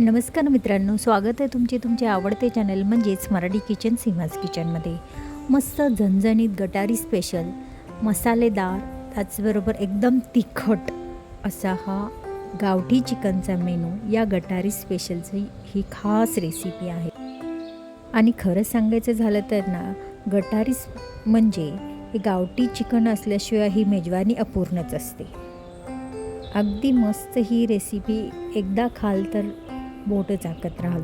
नमस्कार मित्रांनो, स्वागत आहे तुमचे आवडते चॅनल म्हणजेच मराठी किचन सीमाज किचनमध्ये। मस्त झणझणीत गटारी स्पेशल मसालेदार त्याचबरोबर एकदम तिखट असा हा गावठी चिकनचा मेनू या गटारी स्पेशलची ही खास रेसिपी आहे। आणि खरं सांगायचं झालं तर ना, गटारी म्हणजे हे गावठी चिकन असल्याशिवाय ही मेजवानी अपूर्णच असते। अगदी मस्त ही रेसिपी एकदा खाल तर बोट चाकत राहाल।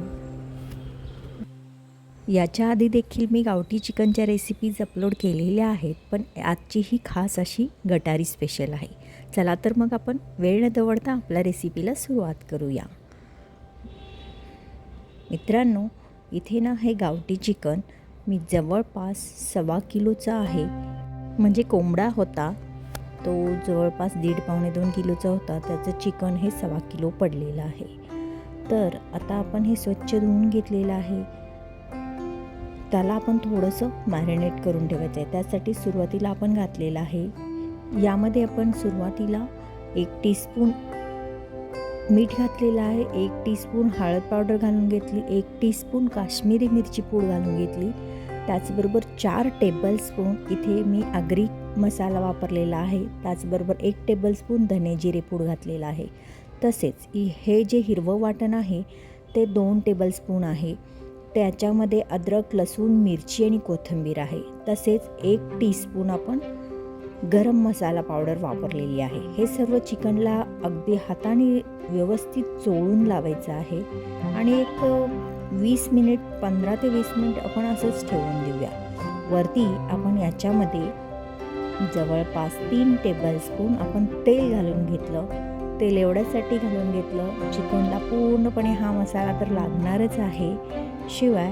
याच्या आधी देखील मी गावठी चिकनच्या रेसिपीज अपलोड केलेल्या आहेत, पण आजची ही खास अशी गटारी स्पेशल आहे। चला तर मग आपण वेळ न दवडता आपल्या रेसिपीला सुरुवात करूया। मित्रांनो, इथे ना हे गावठी चिकन मी जवळपास 1.25 किलोचा आहे। म्हणजे कोंबडा होता तो जवळपास 1.5-2 किलोचा होता, त्याचं चिकन हे 1.25 किलो पडलेलं आहे। तर आता आपण हे स्वच्छ धुवून घेतलेलं आहे। त्याला आपण थोडंसं मॅरिनेट करून ठेवायचं आहे। त्यासाठी सुरुवातीला आपण घातलेलं आहे, यामध्ये आपण सुरुवातीला 1 टीस्पून मीठ घातलेलं आहे, 1 टीस्पून हळद पावडर घालून घेतली, 1 टीस्पून काश्मीरी मिरची पूड घालून घेतली, त्याचबरोबर 4 टेबलस्पून इथे मी आगरी मसाला वापरलेला आहे, त्याचबरोबर 1 टेबलस्पून धने जिरे पूड घातलेला आहे। तसेच हे जे हिरवं वाटण आहे ते 2 टेबलस्पून आहे। त्याच्यामध्ये अद्रक, लसूण, मिरची आणि कोथिंबीर आहे। तसेच 1 टीस्पून आपण गरम मसाला पावडर वापरलेली आहे। हे सर्व चिकनला अगदी हाताने व्यवस्थित चोळून लावायचं आहे आणि एक 20 मिनिट 15 ते 20 मिनिट आपण असंच ठेवून देऊया। वरती आपण याच्यामध्ये जवळपास 3 टेबलस्पून आपण तेल घालून घेतलं। तेल एवढ्यासाठी घालून घेतलं, चिकनला पूर्णपणे हा मसाला तर लागणारच आहे, शिवाय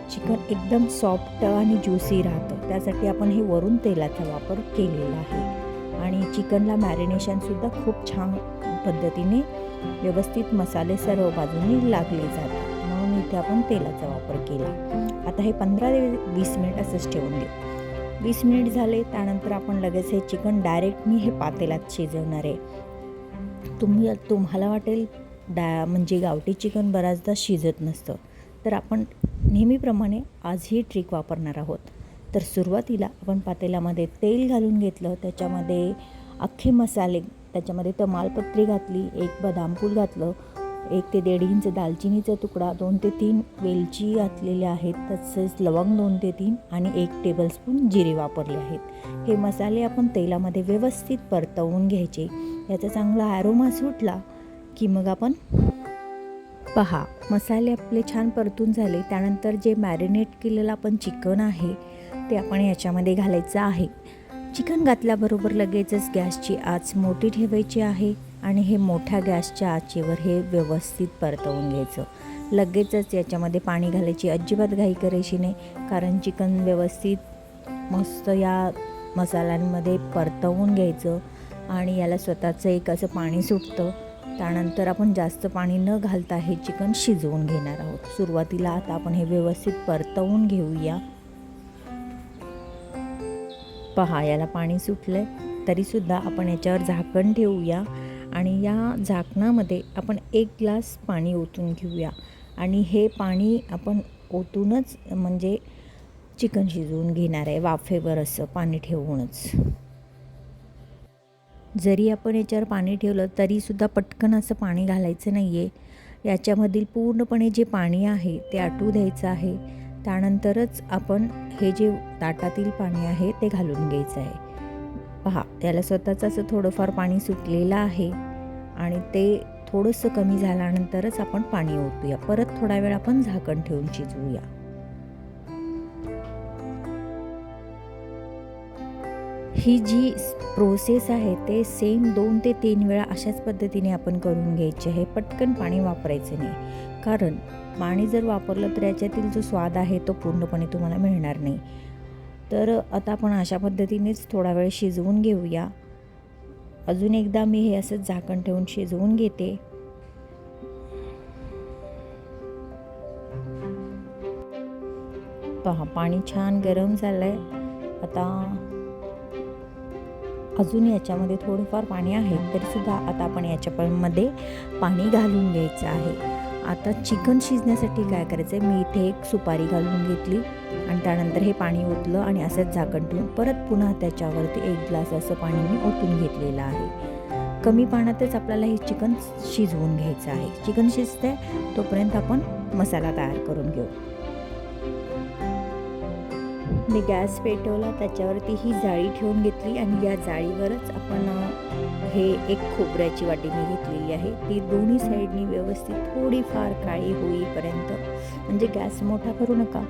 चिकन एकदम सॉफ्ट आणि ज्युसी राहतं, त्यासाठी आपण हे वरून तेलाचा वापर केलेला आहे। आणि चिकनला मॅरिनेशनसुद्धा खूप छान पद्धतीने व्यवस्थित मसाले सर्व बाजूनी लागले जातात, म्हणून इथे आपण तेलाचा वापर केला। आता हे 15 ते 20 मिनिट असंच ठेवून देऊ। 20 मिनिट झाले, त्यानंतर आपण लगेच हे चिकन डायरेक्ट मी हे पातेल्यात शिजवणार आहे। तुम्हाला वाटेल म्हणजे गावठी चिकन बऱ्याचदा शिजत नसतं, तर आपण नेहमीप्रमाणे आज ही ट्रिक वापरणार आहोत। तर सुरुवातीला आपण पातेल्यामध्ये तेल घालून घेतलं, त्याच्यामध्ये अख्खे मसाले, त्याच्यामध्ये तमालपत्री घातली, 1 बदाम फूल घातलं, 1 ते 1.5 इंच दालचिनीचा तुकडा, 2 ते 3 वेलची घातलेल्या आहेत, तसेच लवंग 2 ते 3 आणि 1 टेबलस्पून जिरे वापरले आहेत। हे मसाले आपण तेलामध्ये व्यवस्थित परतवून घ्यायचे। याचा चांगला ॲरोमा सुटला की मग आपण पहा मसाले आपले छान परतून झाले। त्यानंतर जे मॅरिनेट केलेलं आपण चिकन आहे ते आपण याच्यामध्ये घालायचं आहे। चिकन घातल्याबरोबर लगेचच गॅसची आच मोठी ठेवायची आहे आणि हे मोठ्या गॅसच्या आचेवर हे व्यवस्थित परतवून घ्यायचं। लगेचच याच्यामध्ये पाणी घालायची अजिबात घाई करायची नाही, कारण चिकन व्यवस्थित मस्त या मसाल्यांमध्ये परतवून घ्यायचं आणि याला स्वतःचं एक असं पाणी सुटतं। त्यानंतर आपण जास्त पाणी न घालता हे चिकन शिजवून घेणार आहोत। सुरुवातीला आता आपण हे व्यवस्थित परतवून घेऊया। पहा याला पाणी सुटलंय, तरीसुद्धा आपण याच्यावर झाकण ठेवूया आणि या झाकणामध्ये आपण 1 ग्लास पाणी ओतून घेऊया आणि हे पाणी आपण ओतूनच म्हणजे चिकन शिजवून घेणार आहे, वाफेवर असं पाणी ठेवूनच। जरी आपण याच्यावर पाणी ठेवलं तरीसुद्धा पटकन असं पाणी घालायचं नाही आहे। याच्यामधील पूर्णपणे जे पाणी आहे ते आटू द्यायचं आहे, त्यानंतरच आपण हे जे ताटातील पाणी आहे ते घालून घ्यायचं आहे। पहा त्याला स्वतःच असं थोडंफार पाणी सुटलेलं आहे आणि ते थोडंसं कमी झाल्यानंतरच आपण पाणी ओतूया। परत थोडा वेळ आपण झाकण ठेवून शिजवूया। ही जी प्रोसेस आहे ते सेम 2 ते 3 वेळा अशाच पद्धतीने आपण करून घ्यायची आहे। पटकन पाणी वापरायचं नाही, कारण पाणी जर वापरलं तर याच्यातील जो स्वाद आहे तो पूर्णपणे तुम्हाला मिळणार नाही। तर आता आपण अशा पद्धतीनेच थोडा वेळ शिजवून घेऊया। अजून एकदा मी हे असंच झाकण ठेवून शिजवून घेते। पहा पाणी छान गरम झालंय। आता अजून याच्यामध्ये थोडंफार पाणी आहे, तरीसुद्धा आता आपण याच्यामध्ये पाणी घालून घ्यायचं आहे आता चिकन शिजण्यासाठी काय करायचं आहे, मी इथे एक सुपारी घालून घेतली आणि त्यानंतर हे पाणी ओतलं आणि असंच झाकण ठेवून परत पुन्हा त्याच्यावरती 1 ग्लास असं पाणी मी ओतून घेतलेलं आहे. कमी पाण्यातच आपल्याला हे चिकन शिजवून घ्यायचं आहे. चिकन शिजतंय तोपर्यंत आपण मसाला तयार करून घेऊ. मी गॅस पेटवला, त्याच्यावरती ही जाळी ठेवून घेतली आणि या जाळीवरच आपण हे एक खोबऱ्याची वाटी मी घेतलेली आहे. ती दोन्ही साईडनी व्यवस्थित थोडीफार काळी होईपर्यंत, म्हणजे गॅस मोठा करू नका,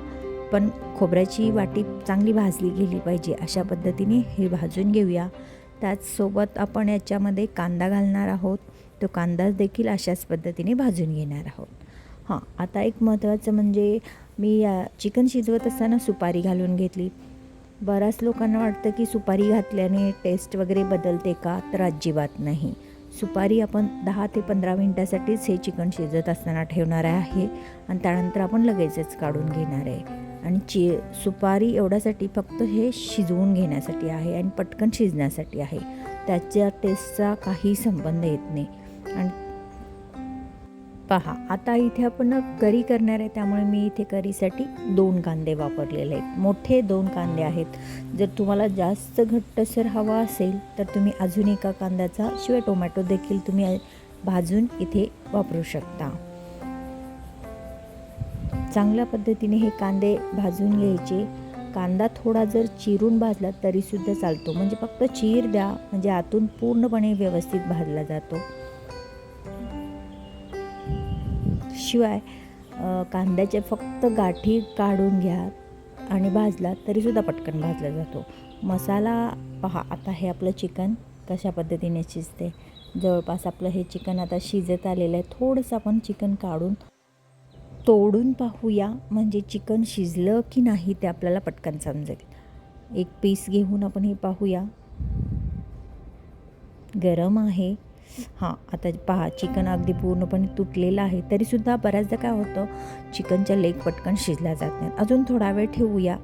पण खोबऱ्याची वाटी चांगली भाजली गेली पाहिजे अशा पद्धतीने हे भाजून घेऊया. त्याचसोबत आपण याच्यामध्ये कांदा घालणार आहोत. तो कांदा देखील अशाच पद्धतीने भाजून घेणार आहोत. हां, आता एक महत्त्वाचं म्हणजे मी चिकन शिजवत असताना सुपारी घालून घेतली. बऱ्याच लोकांना वाटतं की सुपारी घातल्याने टेस्ट वगैरे बदलते का, तर अजिबात नाही. सुपारी आपण 10 ते 15 मिनटासाठीच हे चिकन शिजत असताना ठेवणार आहे आणि त्यानंतर आपण लगेचच काढून घेणार आहे. आणि सुपारी एवढ्यासाठी फक्त हे शिजवून घेण्यासाठी आहे आणि पटकन शिजण्यासाठी आहे. त्याच्या टेस्टचा काही संबंध येत नाही. आणि पहा, आता इथे आपण करी करणार आहे, त्यामुळे मी इथे करीसाठी 2 कांदे वापरलेले आहेत. मोठे 2 कांदे आहेत. जर तुम्हाला जास्त घट्टसर हवा असेल तर तुम्ही अजून एका कांद्याचा शिवाय टोमॅटो देखील तुम्ही भाजून इथे वापरू शकता. चांगल्या पद्धतीने हे कांदे भाजून घ्यायचे. कांदा थोडा जर चिरून भाजला तरीसुद्धा चालतो, म्हणजे फक्त चीर द्या, म्हणजे आतून पूर्णपणे व्यवस्थित भाजला जातो. शिवाय कांद्याचे फक्त गाठी काढून घ्या आणि भाजला तरीसुद्धा पटकन भाजला जातो. मसाला पहा, आता हे आपलं चिकन कशा पद्धतीने शिजते. जवळपास आपलं हे चिकन आता शिजत आलेलं आहे. थोडंसं आपण चिकन काढून तोडून पाहूया, म्हणजे चिकन शिजलं की नाही ते आपल्याला पटकन समजेल. एक पीस घेऊन आपण हे पाहूया. गरम आहे. हां, आता पहा, चिकन अगदी पूर्णपणे तुटलेलं आहे. तरीसुद्धा बऱ्याचदा काय होतं, चिकनच्या लेग पटकन शिजल्या जात नाहीत. अजून थोडा वेळ ठेवूया.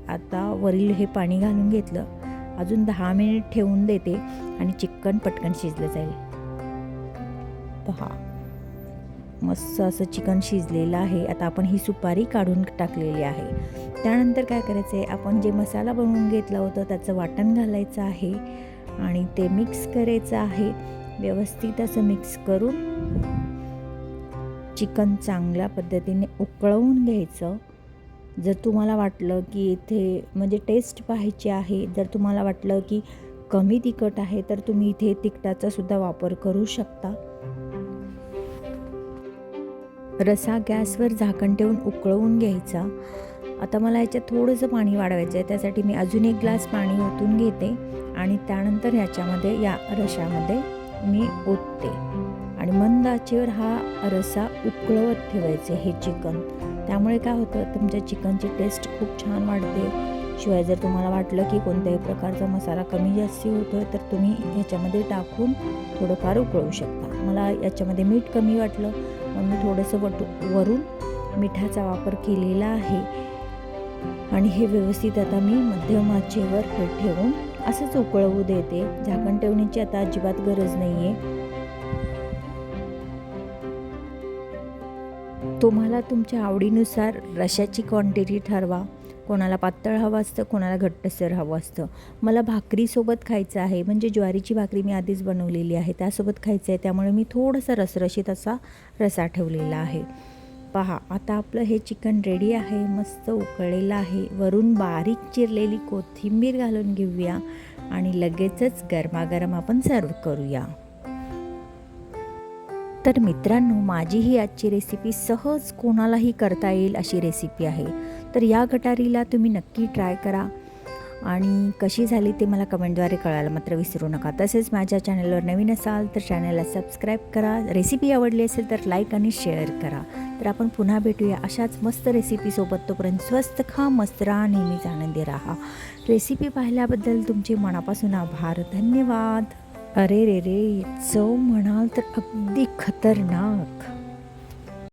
आता वरील हे पाणी घालून घेतलं. अजून 10 मिनिट ठेवून देते आणि चिकन पटकन शिजलं जाईल. पहा, मस्त असं चिकन शिजलेलं आहे. आता आपण ही सुपारी काढून टाकलेली आहे. त्यानंतर काय करायचं आहे, आपण जे मसाला बनवून घेतला होता त्याचं वाटण घालायचं आहे आणि ते मिक्स करायचं आहे. व्यवस्थित असं मिक्स करून चिकन चांगल्या पद्धतीने उकळवून घ्यायचं. जर तुम्हाला वाटलं की इथे म्हणजे टेस्ट पाहायची आहे, जर तुम्हाला वाटलं की कमी तिखट आहे, तर तुम्ही इथे तिखटाचा सुद्धा वापर करू शकता. रसा गॅसवर झाकण ठेवून उकळवून घ्यायचा. आता मला याच्यात थोडंसं पाणी वाढवायचं आहे, त्यासाठी मी अजून 1 ग्लास पाणी ओतून घेते आणि त्यानंतर ह्याच्यामध्ये या रशामध्ये मी ओतते आणि मंद आचेवर हा रसा उकळवत ठेवायचे हे चिकन. त्यामुळे काय होतं, तुमच्या चिकनची टेस्ट खूप छान वाढते. शिवाय जर तुम्हाला वाटलं की कोणत्याही प्रकारचा मसाला कमी जास्ती होतो आहे, तर तुम्ही ह्याच्यामध्ये टाकून थोडंफार उकळवू शकता. मला याच्यामध्ये मीठ कमी वाटलं म्हणून मी थोडंसं वरून मिठाचा वापर केलेला आहे. आणि हे व्यवस्थित आता मी मध्यम आचेवर हे ठेवून असंच उकळवू देते. झाकण ठेवण्याची आता अजिबात गरज नाही आहे. तुम्हाला तुमच्या आवडीनुसार रशाची क्वांटिटी ठरवा. कोणाला पातळ हवं असतं, कोणाला घट्टसर हवं असतं. मला भाकरीसोबत खायचं आहे, म्हणजे ज्वारीची भाकरी मी आधीच बनवलेली आहे त्यासोबत खायचं आहे, त्यामुळे मी थोडासा रसरशीत असा रसा ठेवलेला आहे. पहा, आता आपलं हे चिकन रेडी आहे. मस्त उकळलेलं आहे. वरून बारीक चिरलेली कोथिंबीर घालून घेऊया आणि लगेचच गरमागरम आपण सर्व करूया. तर मित्रांनो, माझी ही आजची रेसिपी सहज कोणालाही करता येईल अशी रेसिपी आहे. तर या गटारीला तुम्ही नक्की ट्राय करा आणि कशी झाली ते मला कमेंटद्वारे कळायला मात्र विसरू नका. तसेच माझ्या चॅनलवर नवीन असाल तर चॅनलला सबस्क्राईब करा. रेसिपी आवडली असेल तर लाईक आणि शेअर करा. तर आपण पुन्हा भेटूया अशाच मस्त रेसिपीसोबत. तोपर्यंत स्वस्त खा, मस्त राहा, नेहमीच आनंदी राहा. रेसिपी पाहिल्याबद्दल तुमचे मनापासून आभार. धन्यवाद. अरे रे रे, चव म्हणाल तर अगदी खतरनाक.